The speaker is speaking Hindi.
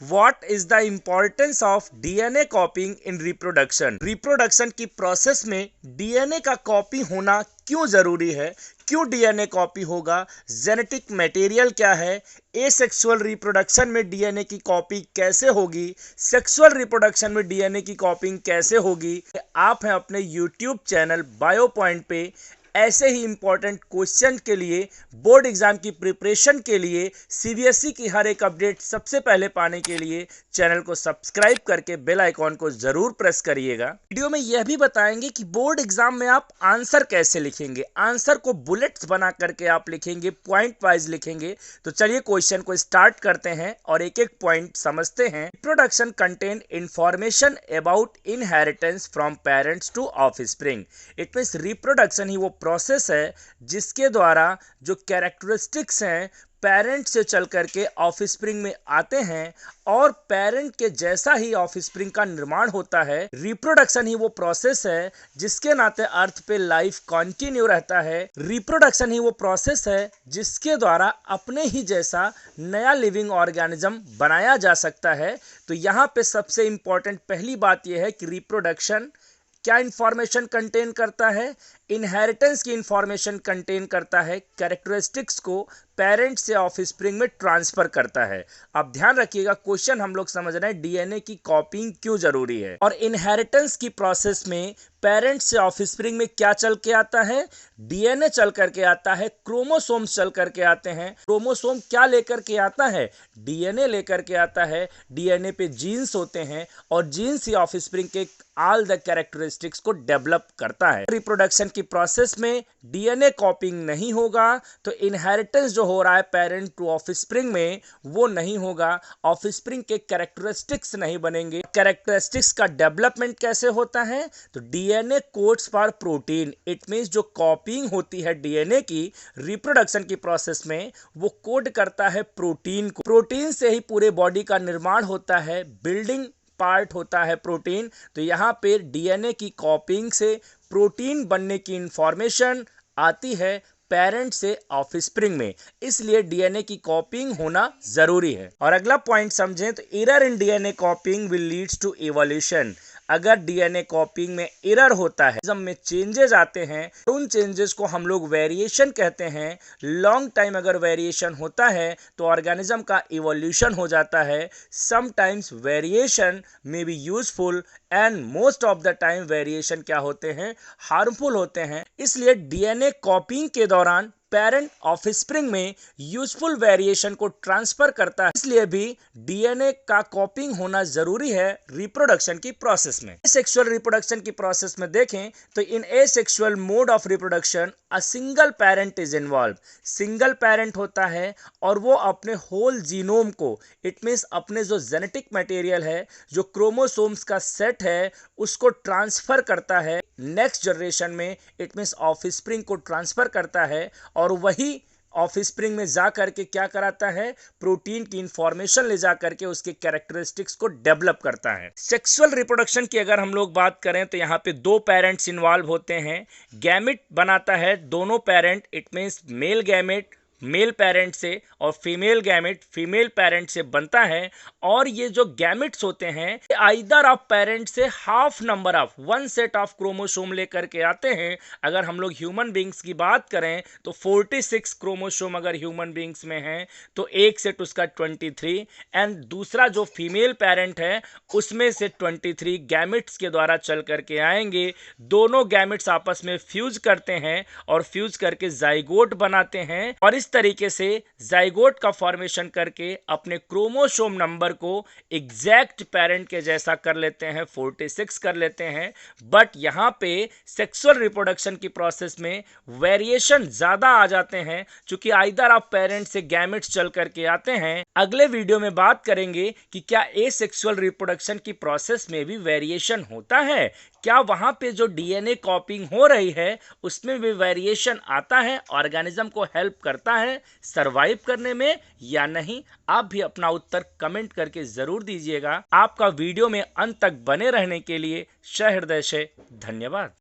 What is the importance of DNA copying in reproduction? Reproduction की प्रोसेस में डीएनए का कॉपी होना क्यों जरूरी है? क्यों डीएनए कॉपी होगा? जेनेटिक मटेरियल क्या है? एसेक्सुअल रिप्रोडक्शन में डीएनए की कॉपी कैसे होगी? सेक्सुअल रिप्रोडक्शन में डीएनए की कॉपिंग कैसे होगी? आप हैं अपने यूट्यूब चैनल बायो पॉइंट पे ऐसे ही इंपॉर्टेंट क्वेश्चन के लिए, बोर्ड एग्जाम की प्रिपरेशन के लिए, सीबीएसई की हर एक अपडेट सबसे पहले पाने के लिए चैनल को सब्सक्राइब करके बेल आइकॉन को जरूर प्रेस करिएगा। वीडियो में यह भी बताएंगे कि बोर्ड एग्जाम में आप आंसर कैसे लिखेंगे। आंसर को बुलेट्स बना करके आप लिखेंगे, पॉइंट वाइज लिखेंगे। तो चलिए क्वेश्चन को स्टार्ट करते हैं और एक एक पॉइंट समझते हैं। Reproduction contain information about inheritance from parents to offspring. It means reproduction ही वो प्रोसेस है जिसके द्वारा जो कैरेक्टरिस्टिक्स हैं पेरेंट से चल करके ऑफस्प्रिंग में आते हैं और पेरेंट के जैसा ही ऑफस्प्रिंग का निर्माण होता है। रिप्रोडक्शन ही वो प्रोसेस है जिसके नाते अर्थ पे लाइफ कंटिन्यू रहता है। रिप्रोडक्शन ही वो प्रोसेस है जिसके द्वारा अपने ही जैसा नया लिविंग ऑर्गेनिज्म बनाया जा सकता है। तो यहाँ पे सबसे इंपॉर्टेंट पहली बात यह है कि रिप्रोडक्शन क्या इंफॉर्मेशन कंटेन करता है? इनहेरिटेंस की इंफॉर्मेशन कंटेन करता है, कैरेक्टरिस्टिक्स को पेरेंट से ऑफस्प्रिंग में ट्रांसफर करता है। अब ध्यान रखिएगा, क्वेश्चन हम लोग समझ रहे हैं डीएनए की कॉपिंग क्यों जरूरी है। और इनहेरिटेंस की प्रोसेस में पेरेंट से ऑफस्प्रिंग में क्या चल के आता है? डीएनए चल करके आता है, क्रोमोसोम्स चल करके आते हैं। क्रोमोसोम क्या लेकर के आता है? डीएनए लेकर के आता है। डीएनए पे जीन्स होते हैं और जीन्स ही ऑफस्प्रिंग के ऑल द कैरेक्टरिस्टिक्स को डेवलप करता है। रिप्रोडक्शन की प्रोसेस में डीएनए कॉपिंग नहीं होगा तो इनहेरिटेंस जो हो रहा है पेरेंट टू ऑफस्प्रिंग में वो नहीं होगा। ऑफस्प्रिंग के कैरेक्टरिस्टिक्स नहीं बनेंगे। कैरेक्टरिस्टिक्स का डेवलपमेंट कैसे होता है? तो DNA codes for protein. It means जो कॉपिंग होती है डीएनए की रिप्रोडक्शन की प्रोसेस में वो कोड करता है प्रोटीन को। प्रोटीन से ही पूरे बॉडी का निर्माण होता है, बिल्डिंग पार्ट होता है प्रोटीन। तो यहाँ पे डीएनए की कॉपिंग से प्रोटीन बनने की इंफॉर्मेशन आती है पेरेंट से ऑफस्प्रिंग में, इसलिए डीएनए की कॉपिंग होना जरूरी है। और अगला पॉइंट समझें तो error in DNA copying will leads to evolution. अगर डीएनए कॉपिंग में एरर होता है, में चेंजेस आते हैं, तो उन चेंजेस को हम लोग वेरिएशन कहते हैं। लॉन्ग टाइम अगर वेरिएशन होता है तो ऑर्गेनिज्म का इवोल्यूशन हो जाता है। समटाइम्स वेरिएशन में be useful and most of the time variation क्या होते हैं? हार्मफुल होते हैं। इसलिए डीएनए कॉपिंग के दौरान पेरेंट ऑफस्प्रिंग में यूजफुल वेरिएशन को ट्रांसफर करता है, इसलिए भी डीएनए का कॉपिंग होना जरूरी है रिप्रोडक्शन की प्रोसेस में। सेक्सुअल रिप्रोडक्शन की प्रोसेस में देखें तो in asexual mode of reproduction a single parent is involve. Single parent होता है और वो अपने होल जीनोम को, इट मीन्स अपने जो जेनेटिक मटेरियल है, जो क्रोमोसोम्स का सेट है, उसको ट्रांसफर करता है नेक्स्ट जनरेशन में। इट मीन्स ऑफस्प्रिंग को ट्रांसफर करता है और वही ऑफस्प्रिंग में जा करके क्या कराता है? प्रोटीन की इंफॉर्मेशन ले जा करके उसके कैरेक्टरिस्टिक्स को डेवलप करता है। सेक्सुअल रिप्रोडक्शन की अगर हम लोग बात करें तो यहाँ पे दो पेरेंट्स इन्वॉल्व होते हैं। गैमेट बनाता है दोनों parent, it means male gamete male parent से और फीमेल गैमेट फीमेल पेरेंट से बनता है। और ये जो गैमेट्स होते हैं आइदर ऑफ पेरेंट से half number of one set of chromosome लेकर के आते हैं। अगर हम लोग ह्यूमन बींग्स की बात करें तो 46 क्रोमोसोम अगर ह्यूमन बींग्स में है तो एक सेट उसका 23 एंड दूसरा जो फीमेल पेरेंट है उसमें से 23 गैमेट्स के द्वारा चल करके आएंगे। दोनों गैमेट्स आपस में फ्यूज करते हैं और फ्यूज करके जाइगोट बनाते हैं और इस तरीके से जाइगोट का फॉर्मेशन करके अपने क्रोमोसोम नंबर को एग्जैक्ट पेरेंट के जैसा कर लेते हैं, 46 कर लेते हैं। बट यहां पे सेक्सुअल रिप्रोडक्शन की प्रोसेस में वेरिएशन ज्यादा आ जाते हैं क्योंकि आइदर आप पेरेंट से गैमेट्स चल करके आते हैं। अगले वीडियो में बात करेंगे कि क्या एसेक्सुअल रिप्रोडक्शन की प्रोसेस में भी वेरिएशन होता है, क्या वहां पे जो डीएनए कॉपिंग हो रही है उसमें भी वेरिएशन आता है, ऑर्गेनिज्म को हेल्प करता है सरवाइव करने में या नहीं। आप भी अपना उत्तर कमेंट करके जरूर दीजिएगा। आपका वीडियो में अंत तक बने रहने के लिए सहृदय से धन्यवाद।